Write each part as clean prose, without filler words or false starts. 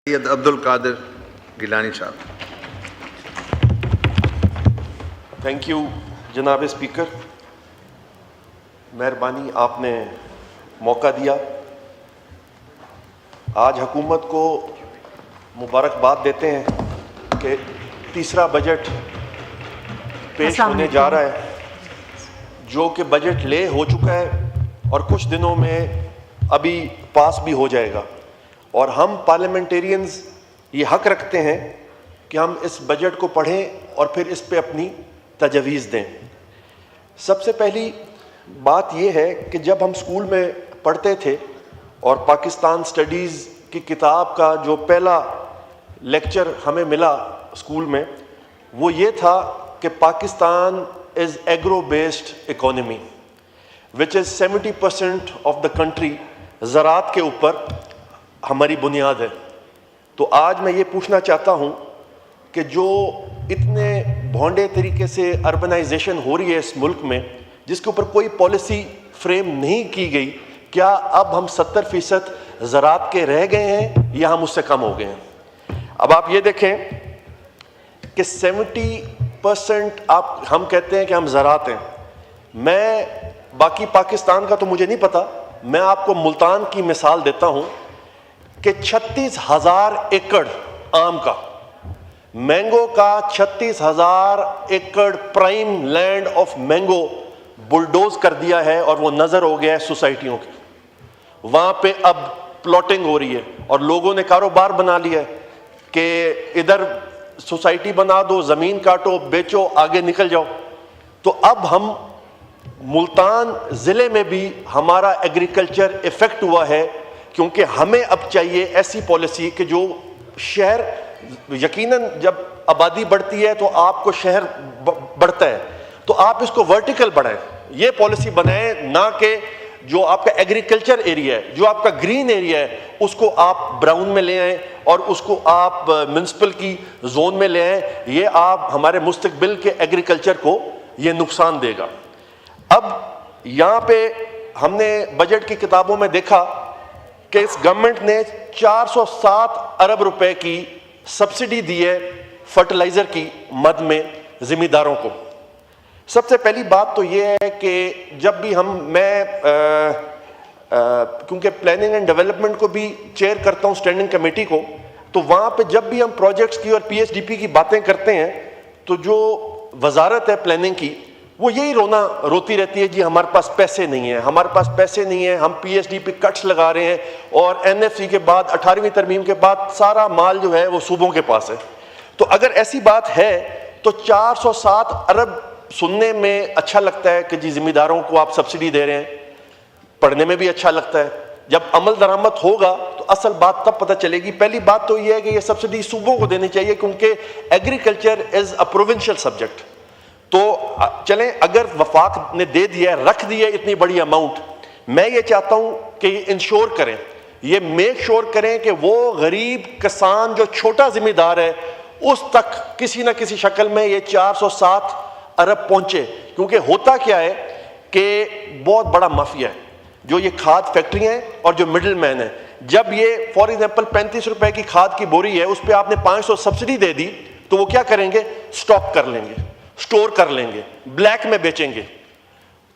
سید عبد القادر گیلانی صاحب. Thank you جناب speaker. مہربانی آپ نے موقع دیا. آج حکومت کو مبارکباد دیتے ہیں کہ تیسرا بجٹ پیش ہونے جا رہا ہے جو کہ بجٹ لے ہو چکا ہے اور کچھ دنوں میں ابھی پاس بھی ہو جائے گا. اور ہم پارلیمنٹیرینز یہ حق رکھتے ہیں کہ ہم اس بجٹ کو پڑھیں اور پھر اس پہ اپنی تجویز دیں. سب سے پہلی بات یہ ہے کہ جب ہم اسکول میں پڑھتے تھے اور پاکستان اسٹڈیز کی کتاب کا جو پہلا لیکچر ہمیں ملا اسکول میں وہ یہ تھا کہ Pakistan is agro based economy which is 70% of the country زراعت کے اوپر ہماری بنیاد ہے. تو آج میں یہ پوچھنا چاہتا ہوں کہ جو اتنے بھونڈے طریقے سے اربنائزیشن ہو رہی ہے اس ملک میں جس کے اوپر کوئی پالیسی فریم نہیں کی گئی، کیا اب ہم 70% زراعت کے رہ گئے ہیں یا ہم اس سے کم ہو گئے ہیں؟ اب آپ یہ دیکھیں کہ 70% ہم کہتے ہیں کہ ہم زراعت ہیں. میں باقی پاکستان کا تو مجھے نہیں پتا، میں آپ کو ملتان کی مثال دیتا ہوں کہ 36,000 ایکڑ آم کا، مینگو کا 36,000 acre prime land of mango bulldoze کر دیا ہے اور وہ نظر ہو گیا ہے سوسائٹیوں کے. وہاں پہ اب پلاٹنگ ہو رہی ہے اور لوگوں نے کاروبار بنا لیا ہے کہ ادھر سوسائٹی بنا دو، زمین کاٹو، بیچو، آگے نکل جاؤ. تو اب ہم ملتان ضلع میں بھی ہمارا ایگریکلچر افیکٹ ہوا ہے کیونکہ ہمیں اب چاہیے ایسی پالیسی کہ جو شہر، یقیناً جب آبادی بڑھتی ہے تو آپ کو شہر بڑھتا ہے تو آپ اس کو ورٹیکل بڑھائیں، یہ پالیسی بنائیں، نہ کہ جو آپ کا ایگریکلچر ایریا ہے، جو آپ کا گرین ایریا ہے اس کو آپ براؤن میں لے آئیں اور اس کو آپ میونسپل کی زون میں لے آئیں. یہ آپ ہمارے مستقبل کے ایگریکلچر کو یہ نقصان دے گا. اب یہاں پہ ہم نے بجٹ کی کتابوں میں دیکھا کہ اس گورنمنٹ نے 407 ارب روپے کی سبسڈی دی ہے فرٹیلائزر کی مد میں ذمہ کو. سب سے پہلی بات تو یہ ہے کہ جب بھی میں کیونکہ پلاننگ اینڈ ڈیولپمنٹ کو بھی چیئر کرتا ہوں اسٹینڈنگ کمیٹی کو، تو وہاں پہ جب بھی ہم پروجیکٹس کی اور PSDP کی باتیں کرتے ہیں تو جو وزارت ہے پلاننگ کی وہ یہی روتی رہتی ہے، جی ہمارے پاس پیسے نہیں ہیں، ہمارے پاس پیسے نہیں ہیں، ہم PSDP کٹس لگا رہے ہیں اور NFC کے بعد 18ویں ترمیم کے بعد سارا مال جو ہے وہ صوبوں کے پاس ہے. تو اگر ایسی بات ہے تو 407 ارب سننے میں اچھا لگتا ہے کہ جی ذمہ داروں کو آپ سبسڈی دے رہے ہیں، پڑھنے میں بھی اچھا لگتا ہے. جب عمل درآمد ہوگا تو اصل بات تب پتہ چلے گی. پہلی بات تو یہ ہے کہ یہ سبسڈی صوبوں کو دینی چاہیے کیونکہ ایگریکلچر از اے پروونشل سبجیکٹ. تو چلیں اگر وفاق نے دے دیا ہے، رکھ دی ہے اتنی بڑی اماؤنٹ، میں یہ چاہتا ہوں کہ یہ انشور کریں، یہ میک شور کریں کہ وہ غریب کسان جو چھوٹا ذمہ دار ہے اس تک کسی نہ کسی شکل میں یہ 407 ارب پہنچے. کیونکہ ہوتا کیا ہے کہ بہت بڑا مافیا ہے جو یہ کھاد فیکٹریاں ہیں اور جو مڈل مین ہیں. جب یہ فار ایگزامپل 35 روپے کی کھاد کی بوری ہے اس پہ آپ نے 500 سبسڈی دے دی تو وہ کیا کریں گے؟ سٹاک کر لیں گے، سٹور کر لیں گے، بلیک میں بیچیں گے.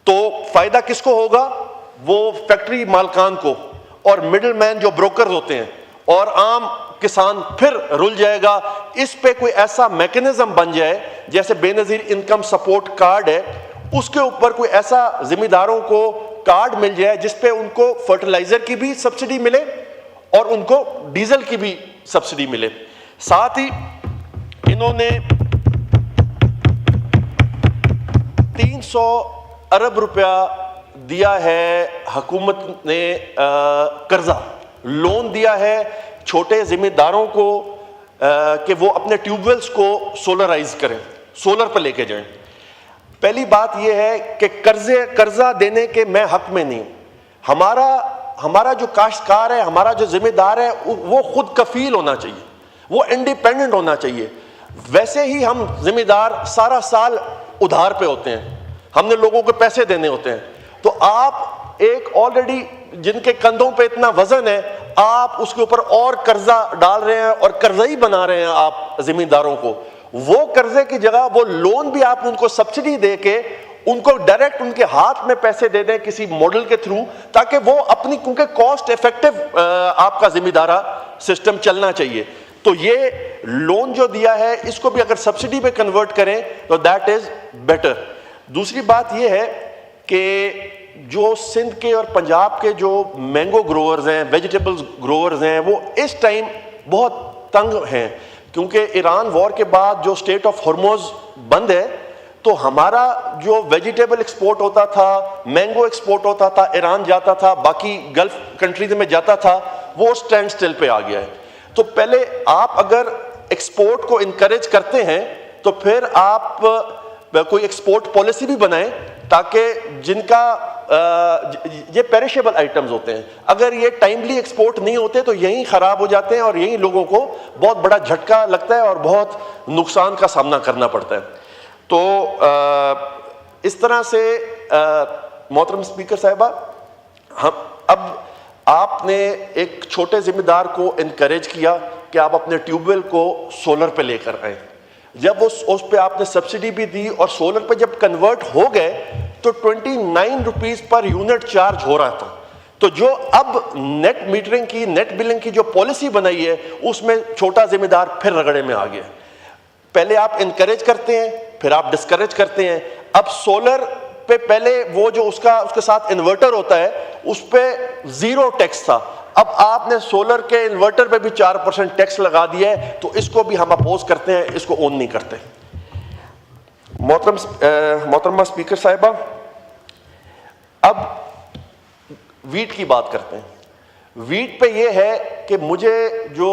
تو فائدہ کس کو ہوگا؟ وہ فیکٹری مالکان کو اور مڈل مین جو بروکرز ہوتے ہیں، اور عام کسان پھر رل جائے گا. اس پہ کوئی ایسا میکنزم بن جائے جیسے بے نظیر انکم سپورٹ کارڈ ہے، اس کے اوپر کوئی ایسا ذمہ داروں کو کارڈ مل جائے جس پہ ان کو فرٹیلائزر کی بھی سبسڈی ملے اور ان کو ڈیزل کی بھی سبسڈی ملے. ساتھ ہی انہوں نے 300 ارب روپیہ دیا ہے، حکومت نے قرضہ لون دیا ہے چھوٹے ذمہ داروں کو کہ وہ اپنے ٹیوب ویلز کو سولرائز کریں، سولر پر لے کے جائیں. پہلی بات یہ ہے کہ قرضہ دینے کے میں حق میں نہیں. ہمارا جو کاشتکار ہے، ہمارا جو ذمہ دار ہے وہ خود کفیل ہونا چاہیے، وہ انڈیپینڈنٹ ہونا چاہیے. ویسے ہی ہم ذمہ دار سارا سال ادھار پہ ہوتے ہیں، ہم نے لوگوں کو پیسے دینے ہوتے ہیں. تو آپ ایک آلریڈی جن کے کندھوں پہ اتنا وزن ہے، آپ اس کے اوپر اور قرضہ ڈال رہے ہیں اور قرضہ ہی بنا رہے ہیں آپ زمینداروں کو. وہ قرضے کی جگہ وہ لون بھی آپ ان کو سبسڈی دے کے ان کو ڈائریکٹ ان کے ہاتھ میں پیسے دے دیں کسی ماڈل کے تھرو, تاکہ وہ اپنی, کیونکہ کاسٹ افیکٹو آپ کا زمیندارہ سسٹم چلنا چاہیے. تو یہ لون جو دیا ہے اس کو بھی اگر سبسڈی پہ کنورٹ کریں تو دیٹ از بیٹر. دوسری بات یہ ہے کہ جو سندھ کے اور پنجاب کے جو مینگو گروورز ہیں, ویجیٹیبلز گروورز ہیں, وہ اس ٹائم بہت تنگ ہیں, کیونکہ ایران وار کے بعد جو اسٹیٹ آف ہرموز بند ہے, تو ہمارا جو ویجیٹیبل ایکسپورٹ ہوتا تھا, مینگو ایکسپورٹ ہوتا تھا, ایران جاتا تھا, باقی گلف کنٹریز میں جاتا تھا, وہ اسٹینڈ سٹل پہ آ گیا ہے. تو پہلے آپ اگر ایکسپورٹ کو انکریج کرتے ہیں تو پھر آپ کوئی ایکسپورٹ پالیسی بھی بنائیں, تاکہ جن کا یہ پیریشیبل آئٹمز ہوتے ہیں, اگر یہ ٹائملی ایکسپورٹ نہیں ہوتے تو یہیں خراب ہو جاتے ہیں اور یہیں لوگوں کو بہت بڑا جھٹکا لگتا ہے اور بہت نقصان کا سامنا کرنا پڑتا ہے. تو اس طرح سے محترم اسپیکر صاحبہ, ہم اب آپ نے ایک چھوٹے ذمہ دار کو انکریج کیا کہ آپ اپنے ٹیوب ویل کو سولر پہ لے کر آئیں. جب اس پہ آپ نے سبسڈی بھی دی اور سولر پہ جب کنورٹ ہو گئے تو 29 روپیز پر یونٹ چارج ہو رہا تھا. تو جو اب نیٹ میٹرنگ کی, نیٹ بلنگ کی جو پالیسی بنائی ہے, اس میں چھوٹا ذمہ دار پھر رگڑے میں آ گیا. پہلے آپ انکریج کرتے ہیں, پھر آپ ڈسکریج کرتے ہیں. اب سولر پہ پہلے وہ جو اس کے ساتھ انورٹر ہوتا ہے اس پہ 0 ٹیکس تھا, اب آپ نے سولر کے انورٹر پہ بھی 4% ٹیکس لگا دیا ہے, تو اس کو بھی ہم اپوز کرتے ہیں, اس کو اون نہیں کرتے. محترمہ اسپیکر صاحبہ, اب ویٹ کی بات کرتے ہیں. ویٹ پہ یہ ہے کہ مجھے جو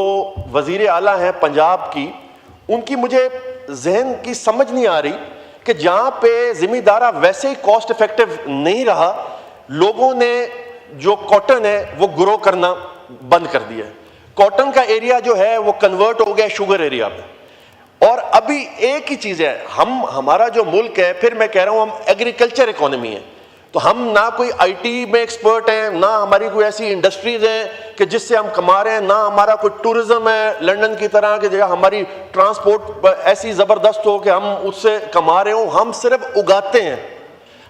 وزیر اعلیٰ ہیں پنجاب کی, ان کی مجھے ذہن کی سمجھ نہیں آ رہی کہ جہاں پہ ذمہ دارہ ویسے ہی کاسٹ افیکٹو نہیں رہا, لوگوں نے جو کاٹن ہے وہ گرو کرنا بند کر دیا ہے. کاٹن کا ایریا جو ہے وہ کنورٹ ہو گیا شوگر ایریا میں. اور ابھی ایک ہی چیز ہے, ہمارا جو ملک ہے, پھر میں کہہ رہا ہوں ہم ایگریکلچر اکانومی ہے, تو ہم نہ کوئی آئی ٹی میں ایکسپرٹ ہیں, نہ ہماری کوئی ایسی انڈسٹریز ہیں کہ جس سے ہم کما رہے ہیں, نہ ہمارا کوئی ٹورزم ہے لنڈن کی طرح کہ جگہ ہماری ٹرانسپورٹ ایسی زبردست ہو کہ ہم اس سے کما رہے ہوں. ہم صرف اگاتے ہیں,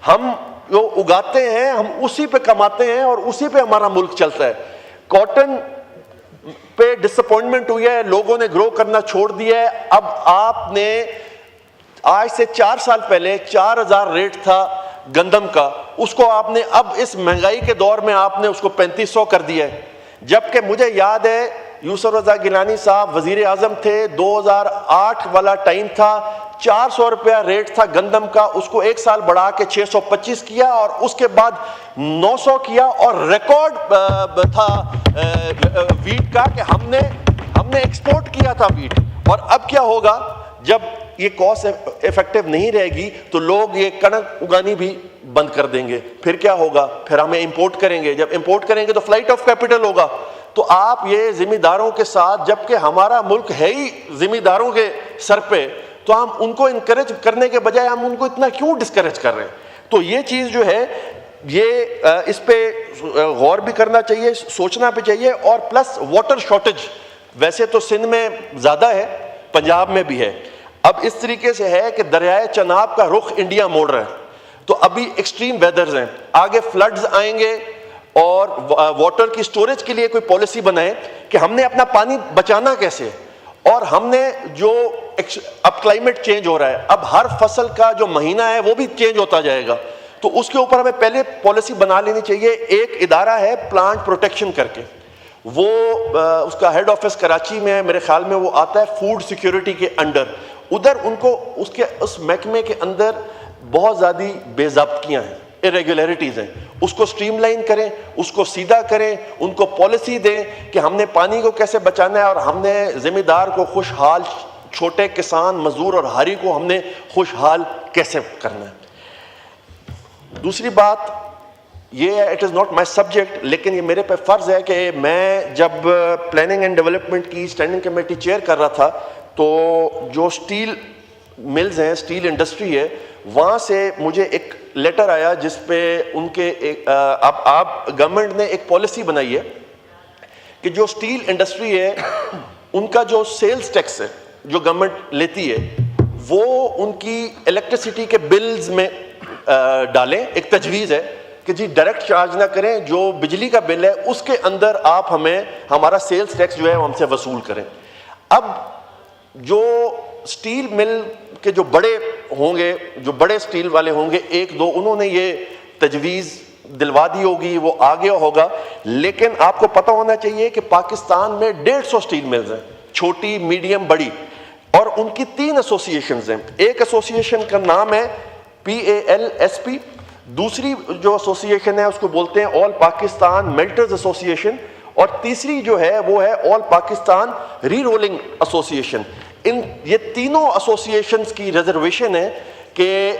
ہم جو اگاتے ہیں ہم اسی پہ کماتے ہیں اور اسی پہ ہمارا ملک چلتا ہے. کاٹن پہ ڈس اپوائنٹمنٹ ہوئی ہے, لوگوں نے گرو کرنا چھوڑ دیا ہے. اب آپ نے آج سے 4 سال پہلے 4000 ریٹ تھا گندم کا, اس کو آپ نے اب اس مہنگائی کے دور میں آپ نے اس کو 3500 کر دیا ہے. جبکہ مجھے یاد ہے یوسف رضا گیلانی صاحب وزیر اعظم تھے, 2008 والا ٹائم تھا, 400 روپیہ ریٹ تھا گندم کا, اس کو 1 سال بڑھا کے 625 کیا اور اس کے بعد 900 کیا, اور ریکارڈ تھا ویٹ کا کہ ہم نے ایکسپورٹ کیا تھا ویٹ. اور اب کیا ہوگا جب یہ کاسٹ افیکٹو نہیں رہے گی تو لوگ یہ کنک اگانی بھی بند کر دیں گے. پھر کیا ہوگا, پھر ہمیں امپورٹ کریں گے, جب امپورٹ کریں گے تو فلائٹ آف کیپٹل ہوگا. تو آپ یہ ذمہ داروں کے ساتھ, جبکہ ہمارا ملک ہے ہی ذمہ داروں کے سر پہ, تو ہم ان کو انکریج کرنے کے بجائے ہم ان کو اتنا کیوں ڈسکریج کر رہے ہیں. تو یہ چیز جو ہے یہ اس پہ غور بھی کرنا چاہیے, سوچنا بھی چاہیے. اور پلس واٹر شارٹیج ویسے تو سندھ میں زیادہ ہے, پنجاب میں بھی ہے. اب اس طریقے سے ہے کہ دریائے چناب کا رخ انڈیا موڑ رہا ہے, تو ابھی ایکسٹریم ویدرز ہیں, آگے فلڈز آئیں گے, اور واٹر کی سٹوریج کے لیے کوئی پالیسی بنائے کہ ہم نے اپنا پانی بچانا کیسے. اور ہم نے جو اب کلائمیٹ چینج ہو رہا ہے, اب ہر فصل کا جو مہینہ ہے وہ بھی چینج ہوتا جائے گا, تو اس کے اوپر ہمیں پہلے پالیسی بنا لینی چاہیے. ایک ادارہ ہے پلانٹ پروٹیکشن کر کے, وہ اس کا ہیڈ آفس کراچی میں ہے, میرے خیال میں وہ آتا ہے فوڈ سیکیورٹی کے انڈر. ادھر ان کو اس محکمے کے اندر بہت زیادہ بے ضابطگیاں ہیں, irregularities ہیں. اس کو سٹریم لائن کریں, اس کو سیدھا کریں, ان کو پالیسی دیں کہ ہم نے پانی کو کیسے بچانا ہے, اور ہم نے ذمہ دار کو خوشحال, چھوٹے کسان مزدور اور ہاری کو ہم نے خوشحال کیسے کرنا ہے. دوسری بات یہ ہے, it is not my subject, لیکن یہ میرے پہ فرض ہے کہ میں جب پلاننگ اینڈ ڈیولپمنٹ کی اسٹینڈنگ کمیٹی چیئر کر رہا تھا, تو جو سٹیل ملز ہیں, سٹیل انڈسٹری ہے, وہاں سے مجھے ایک لیٹر آیا جس پہ ان کے آپ گورنمنٹ نے ایک پالیسی بنائی ہے کہ جو اسٹیل انڈسٹری ہے ان کا جو سیلز ٹیکس ہے جو گورنمنٹ لیتی ہے وہ ان کی الیکٹریسٹی کے بلز میں ڈالیں. ایک تجویز ہے کہ جی ڈائریکٹ چارج نہ کریں, جو بجلی کا بل ہے اس کے اندر آپ ہمیں ہمارا سیلز ٹیکس جو ہے وہ ہم سے وصول کریں. اب جو اسٹیل مل کے جو بڑے ہوں گے, جو بڑے اسٹیل والے ہوں گے ایک دو, انہوں نے یہ تجویز دلوا دی ہوگی, وہ آگے ہوگا. لیکن آپ کو پتہ ہونا چاہیے کہ پاکستان میں 150 اسٹیل ملز ہیں, چھوٹی, میڈیم, بڑی, اور ان کی 3 ایسوسیشنز ہیں. ایک ایسوسیشن کا نام ہے PALSP, دوسری جو ایسوسیشن ہے اس کو بولتے ہیں آل پاکستان میلٹرز ایسوسیشن, اور تیسری جو ہے وہ ہے آل پاکستان ری رولنگ ایسوسیشن. یہ تینوں ایسوسیشنز کی ریزرویشن ہے کہ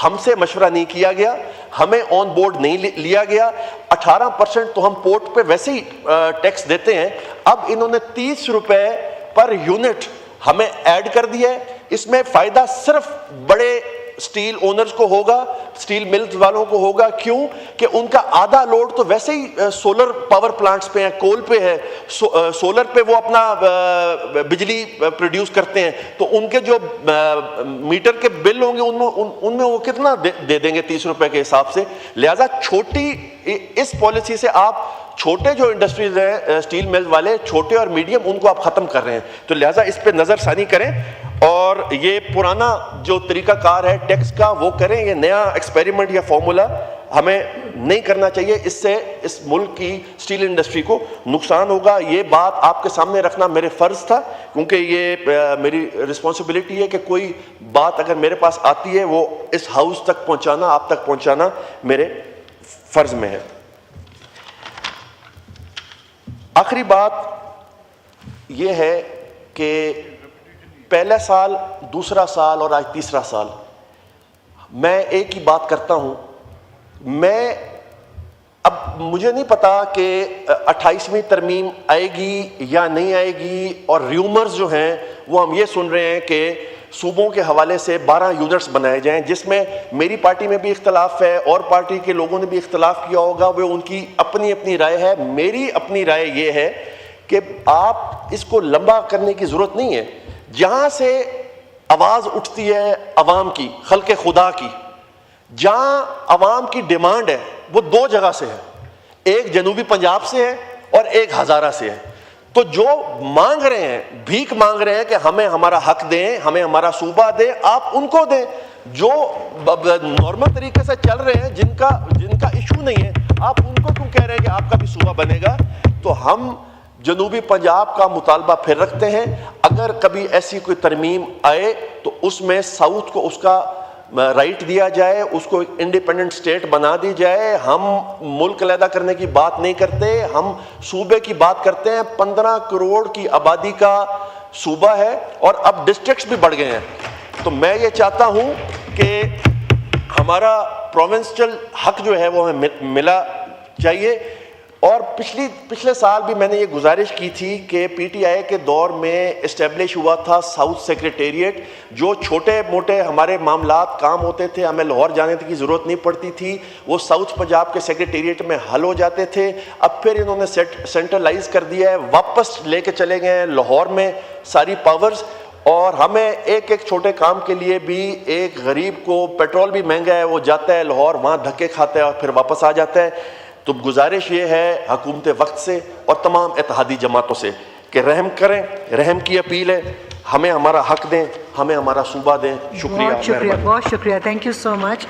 ہم سے مشورہ نہیں کیا گیا, ہمیں آن بورڈ نہیں لیا گیا. 18% تو ہم پورٹ پہ ویسے ہی ٹیکس دیتے ہیں, اب انہوں نے 30 روپے پر یونٹ ہمیں ایڈ کر دیا ہے. اس میں فائدہ صرف بڑے اسٹیل اونرز کو ہوگا, اسٹیل ملز والوں کو ہوگا. کیوں کہ ان کا آدھا لوڈ تو ویسے ہی سولر پاور پلانٹس پہ ہے, کول پہ ہے, سولر پہ وہ اپنا بجلی پروڈیوس کرتے ہیں, تو ان کے جو میٹر کے بل ہوں گے ان میں وہ کتنا دے دیں گے 30 روپے کے حساب سے. لہذا چھوٹی اس پالیسی سے آپ چھوٹے جو انڈسٹریز ہیں اسٹیل ملز والے, چھوٹے اور میڈیم, ان کو آپ ختم کر رہے ہیں. تو لہٰذا اس پہ نظر ثانی کریں, اور یہ پرانا جو طریقہ کار ہے ٹیکس کا وہ کریں. یہ نیا ایکسپیریمنٹ یا فارمولا ہمیں نہیں کرنا چاہیے, اس سے اس ملک کی اسٹیل انڈسٹری کو نقصان ہوگا. یہ بات آپ کے سامنے رکھنا میرے فرض تھا, کیونکہ یہ میری رسپانسبلٹی ہے کہ کوئی بات اگر میرے پاس آتی ہے وہ اس ہاؤس تک پہنچانا, آپ تک پہنچانا میرے فرض میں ہے. آخری بات یہ ہے کہ پہلا سال, دوسرا سال اور آج تیسرا سال, میں ایک ہی بات کرتا ہوں. میں اب مجھے نہیں پتا کہ 28ویں ترمیم آئے گی یا نہیں آئے گی, اور ریومرز جو ہیں وہ ہم یہ سن رہے ہیں کہ صوبوں کے حوالے سے 12 یونٹس بنائے جائیں, جس میں میری پارٹی میں بھی اختلاف ہے اور پارٹی کے لوگوں نے بھی اختلاف کیا ہوگا, وہ ان کی اپنی اپنی رائے ہے. میری اپنی رائے یہ ہے کہ آپ اس کو لمبا کرنے کی ضرورت نہیں ہے. جہاں سے آواز اٹھتی ہے عوام کی, خلق خدا کی, جہاں عوام کی ڈیمانڈ ہے وہ 2 جگہ سے ہے, ایک جنوبی پنجاب سے ہے اور ایک ہزارہ سے ہے. تو جو مانگ رہے ہیں, بھیک مانگ رہے ہیں کہ ہمیں ہمارا حق دیں, ہمیں ہمارا صوبہ دیں, آپ ان کو دیں. جو نارمل طریقے سے چل رہے ہیں, جن کا ایشو نہیں ہے, آپ ان کو کیوں کہہ رہے ہیں کہ آپ کا بھی صوبہ بنے گا. تو ہم جنوبی پنجاب کا مطالبہ پھر رکھتے ہیں. اگر کبھی ایسی کوئی ترمیم آئے تو اس میں ساؤتھ کو اس کا رائٹ دیا جائے, اس کو انڈیپینڈنٹ اسٹیٹ بنا دی جائے. ہم ملک علیحدہ کرنے کی بات نہیں کرتے, ہم صوبے کی بات کرتے ہیں. 15 کروڑ کی آبادی کا صوبہ ہے اور اب ڈسٹرکٹس بھی بڑھ گئے ہیں. تو میں یہ چاہتا ہوں کہ ہمارا پروونسل حق جو ہے وہ ہمیں ملا چاہیے. اور پچھلے سال بھی میں نے یہ گزارش کی تھی کہ PTI کے دور میں اسٹیبلش ہوا تھا ساؤتھ سیکریٹریٹ. جو چھوٹے موٹے ہمارے معاملات کام ہوتے تھے, ہمیں لاہور جانے کی ضرورت نہیں پڑتی تھی, وہ ساؤتھ پنجاب کے سیکریٹریٹ میں حل ہو جاتے تھے. اب پھر انہوں نے سینٹرلائز کر دیا ہے, واپس لے کے چلے گئے ہیں لاہور میں ساری پاورز. اور ہمیں ایک چھوٹے کام کے لیے بھی, ایک غریب کو پیٹرول بھی مہنگا ہے, وہ جاتا ہے لاہور, وہاں دھکے کھاتا ہے اور پھر واپس آ جاتا ہے. تو گزارش یہ ہے حکومت وقت سے اور تمام اتحادی جماعتوں سے کہ رحم کریں, رحم کی اپیل ہے, ہمیں ہمارا حق دیں, ہمیں ہمارا صوبہ دیں. شکریہ, بہت شکریہ, بہت شکریہ. Thank you so much.